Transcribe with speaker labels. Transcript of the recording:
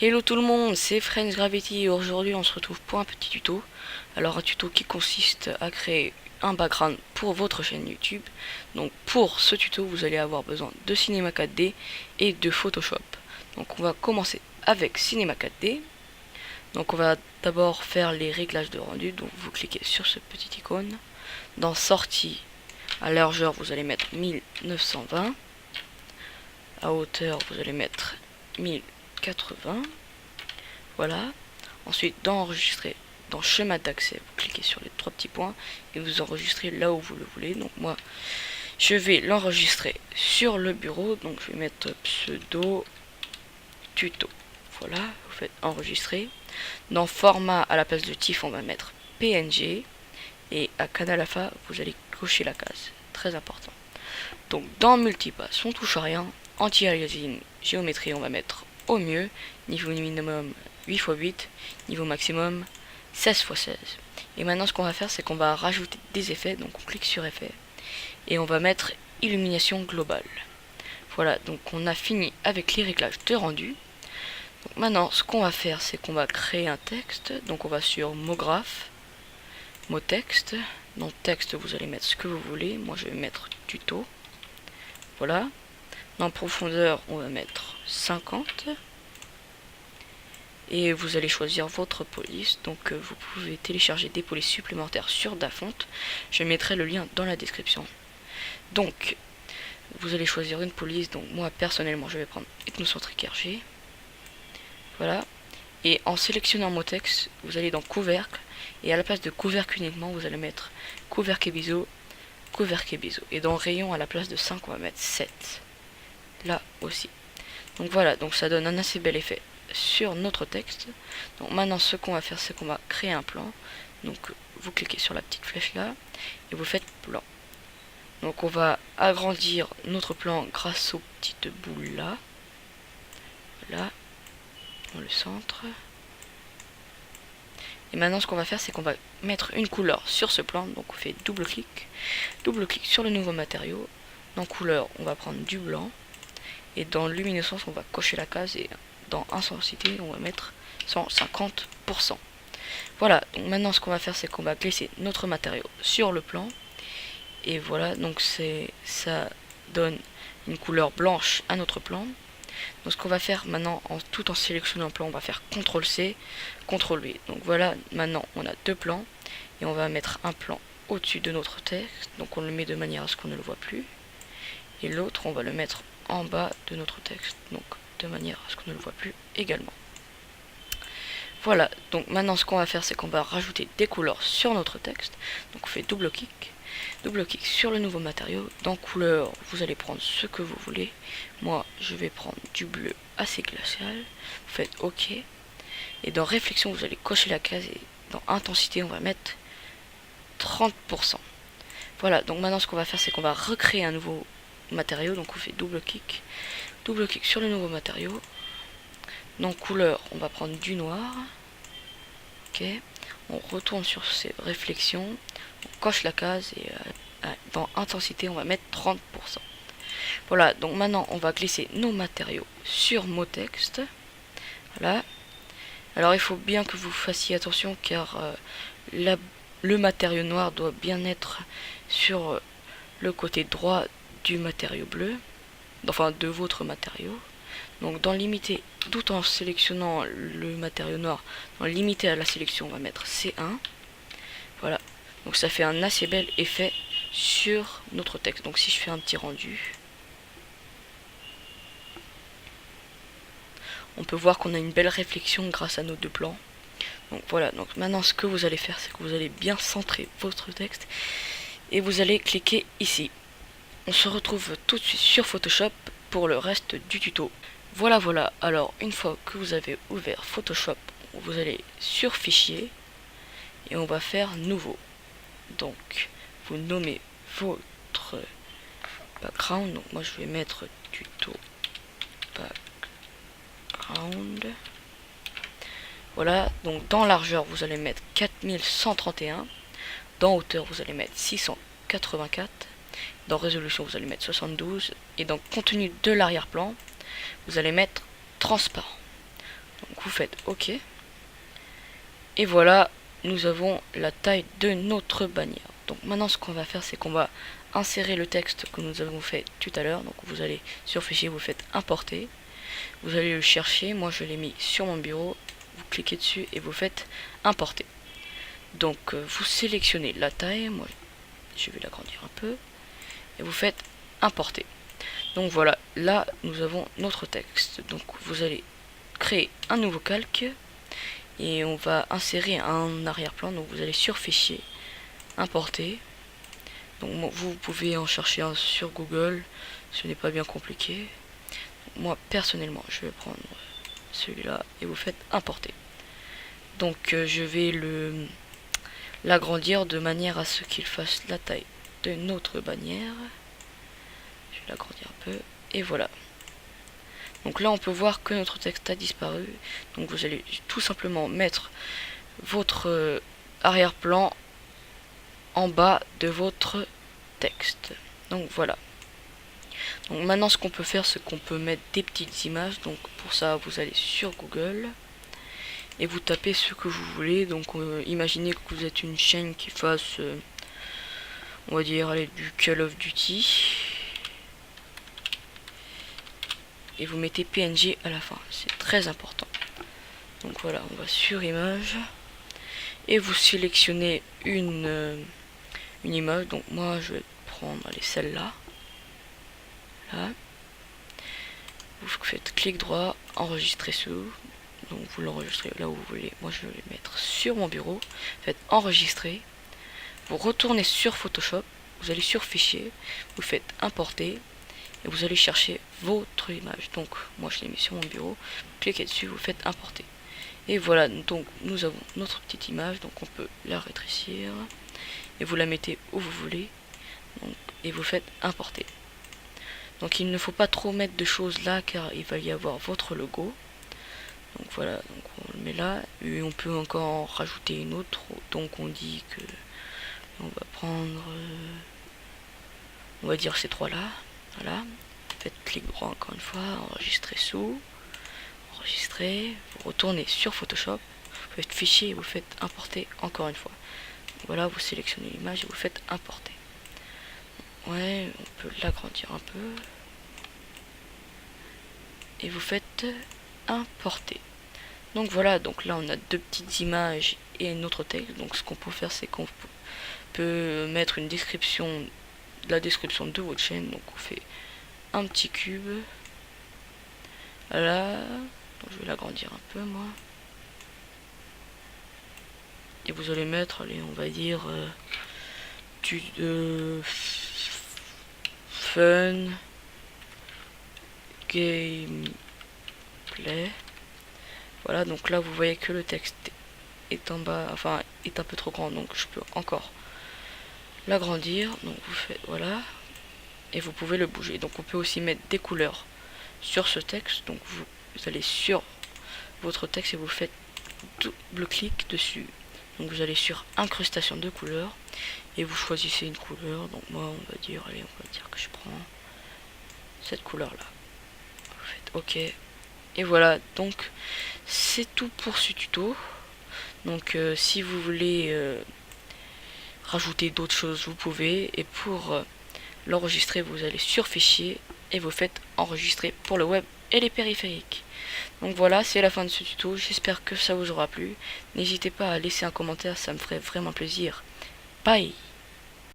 Speaker 1: Hello tout le monde, c'est Friends Gravity et aujourd'hui on se retrouve pour un petit tuto. Alors un tuto qui consiste à créer un background pour votre chaîne YouTube. Donc pour ce tuto vous allez avoir besoin de Cinema 4D et de Photoshop. Donc on va commencer avec Cinema 4D. Donc on va d'abord faire les réglages de rendu. Donc vous cliquez sur ce petit icône. Dans sortie, à largeur vous allez mettre 1920. À hauteur vous allez mettre 1080. Voilà. Ensuite, dans enregistrer, dans schéma d'accès, vous cliquez sur les trois petits points et vous enregistrez là où vous le voulez. Donc moi, je vais l'enregistrer sur le bureau. Donc je vais mettre pseudo tuto. Voilà, vous faites enregistrer. Dans format, à la place de TIFF, on va mettre PNG. Et à Canal AFA, vous allez cocher la case. Très important. Donc dans multipass, on touche à rien. Anti-aliasing, géométrie, on va mettre au mieux. Niveau minimum 8 x 8, niveau maximum 16 x 16. Et maintenant ce qu'on va faire, c'est qu'on va rajouter des effets. Donc on clique sur effet et on va mettre illumination globale. Voilà, donc on a fini avec les réglages de rendu. Donc maintenant ce qu'on va faire, c'est qu'on va créer un texte. Donc on va sur mot graphe, mot texte. Dans texte vous allez mettre ce que vous voulez. Moi je vais mettre tuto. Voilà. Dans profondeur on va mettre 50. Et vous allez choisir votre police. Donc vous pouvez télécharger des polices supplémentaires sur Dafont. Je mettrai le lien dans la description. Donc vous allez choisir une police. Donc moi personnellement je vais prendre Ethnocentrique RG. Voilà. Et en sélectionnant mot texte, vous allez dans couvercle. Et à la place de couvercle uniquement, vous allez mettre couvercle et biseau, couvercle et biseau. Et dans rayon, à la place de 5, on va mettre 7. Là aussi. Donc voilà, donc ça donne un assez bel effet sur notre texte. Donc maintenant ce qu'on va faire, c'est qu'on va créer un plan. Donc vous cliquez sur la petite flèche là et vous faites plan. Donc on va agrandir notre plan grâce aux petites boules là. Voilà, dans le centre. Et maintenant ce qu'on va faire, c'est qu'on va mettre une couleur sur ce plan. Donc on fait double clic sur le nouveau matériau. Dans couleur, on va prendre du blanc. Et dans luminescence, on va cocher la case et dans intensité, on va mettre 150%. Voilà, donc maintenant ce qu'on va faire, c'est qu'on va glisser notre matériau sur le plan. Et voilà, donc ça donne une couleur blanche à notre plan. Donc ce qu'on va faire maintenant, tout en sélectionnant un plan, on va faire CTRL-C, CTRL-V. Donc voilà, maintenant on a deux plans. Et on va mettre un plan au-dessus de notre texte. Donc on le met de manière à ce qu'on ne le voit plus. Et l'autre, on va le mettre en bas de notre texte. Donc de manière à ce qu'on ne le voit plus également. Voilà, donc maintenant ce qu'on va faire, c'est qu'on va rajouter des couleurs sur notre texte. Donc on fait double clic sur le nouveau matériau. Dans couleur, vous allez prendre ce que vous voulez. Moi, je vais prendre du bleu assez glacial. Vous faites OK. Et dans réflexion, vous allez cocher la case. Et dans intensité, on va mettre 30%. Voilà, donc maintenant ce qu'on va faire, c'est qu'on va recréer un nouveau matériau. Donc on fait double clic sur le nouveau matériau. Dans couleur, on va prendre du noir. Ok, on retourne sur ces réflexions, on coche la case et dans intensité, on va mettre 30%. Voilà, donc maintenant on va glisser nos matériaux sur mot texte. Voilà. Alors il faut bien que vous fassiez attention car le matériau noir doit bien être sur le côté droit du matériau bleu, enfin de votre matériau. Donc dans limiter, tout en sélectionnant le matériau noir, dans limiter à la sélection, on va mettre C1. Voilà, donc ça fait un assez bel effet sur notre texte. Donc si je fais un petit rendu, on peut voir qu'on a une belle réflexion grâce à nos deux plans. Donc voilà, donc maintenant ce que vous allez faire, c'est que vous allez bien centrer votre texte et vous allez cliquer ici. On se retrouve tout de suite sur Photoshop pour le reste du tuto. Voilà, alors une fois que vous avez ouvert Photoshop, vous allez sur Fichier et on va faire Nouveau. Donc, vous nommez votre background. Donc moi je vais mettre tuto background. Voilà, donc dans largeur vous allez mettre 4131. Dans hauteur vous allez mettre 684. Dans résolution vous allez mettre 72. Et dans contenu de l'arrière-plan, vous allez mettre transparent. Donc vous faites OK. Et voilà, nous avons la taille de notre bannière. Donc maintenant ce qu'on va faire, c'est qu'on va insérer le texte que nous avons fait tout à l'heure. Donc vous allez sur fichier, vous faites importer. Vous allez le chercher, moi je l'ai mis sur mon bureau. Vous cliquez dessus et vous faites importer. Donc vous sélectionnez la taille, moi je vais l'agrandir un peu. Et vous faites importer. Donc voilà, là nous avons notre texte. Donc vous allez créer un nouveau calque. Et on va insérer un arrière-plan. Donc vous allez sur fichier, importer. Donc vous pouvez en chercher un sur Google, ce n'est pas bien compliqué. Moi personnellement je vais prendre celui-là et vous faites importer. Donc je vais l'agrandir de manière à ce qu'il fasse la taille de notre bannière. Je vais l'agrandir un peu et voilà. Donc là on peut voir que notre texte a disparu. Donc vous allez tout simplement mettre votre arrière-plan en bas de votre texte. Donc voilà. Donc maintenant ce qu'on peut faire, c'est qu'on peut mettre des petites images. Donc pour ça vous allez sur Google et vous tapez ce que vous voulez. Donc imaginez que vous êtes une chaîne qui fasse on va dire allez, du Call of Duty. Et vous mettez PNG à la fin, c'est très important. Donc voilà, on va sur image et vous sélectionnez une image. Donc moi je vais prendre celle-là. Là. Vous faites clic droit, enregistrer sous. Donc vous l'enregistrez là où vous voulez. Moi je vais le mettre sur mon bureau. Faites enregistrer. Vous retournez sur Photoshop. Vous allez sur fichier. Vous faites importer. Et vous allez chercher votre image. Donc moi je l'ai mis sur mon bureau. Cliquez dessus, vous faites importer. Et voilà, donc nous avons notre petite image. Donc on peut la rétrécir. Et vous la mettez où vous voulez. Donc, et vous faites importer. Donc il ne faut pas trop mettre de choses là car il va y avoir votre logo. Donc voilà, donc on le met là. Et on peut encore en rajouter une autre. Donc on dit que on va prendre on va dire ces trois là. Voilà. Faites clic droit encore une fois, enregistrer sous, enregistrer, vous retournez sur Photoshop, vous faites fichier et vous faites importer encore une fois. Voilà, vous sélectionnez l'image et vous faites importer. Ouais, on peut l'agrandir un peu. Et vous faites importer. Donc voilà, donc là on a deux petites images et notre texte. Donc ce qu'on peut faire, c'est qu'on peut mettre une description, la description de votre chaîne. Donc on fait un petit cube. Voilà. Donc je vais l'agrandir un peu moi. Et vous allez mettre, allez, on va dire du fun gameplay. Voilà, donc là vous voyez que le texte est en bas, enfin est un peu trop grand, donc je peux encore l'agrandir. Donc vous faites voilà. Et vous pouvez le bouger. Donc on peut aussi mettre des couleurs sur ce texte. Donc vous allez sur votre texte et vous faites double clic dessus. Donc vous allez sur incrustation de couleurs et vous choisissez une couleur. Donc moi on va dire, allez, on va dire que je prends cette couleur là. Vous faites OK. Et voilà, donc c'est tout pour ce tuto. Donc si vous voulez rajouter d'autres choses, vous pouvez. Et pour l'enregistrer, vous allez sur fichier et vous faites enregistrer pour le web et les périphériques. Donc voilà, c'est la fin de ce tuto, j'espère que ça vous aura plu. N'hésitez pas à laisser un commentaire, ça me ferait vraiment plaisir. Bye.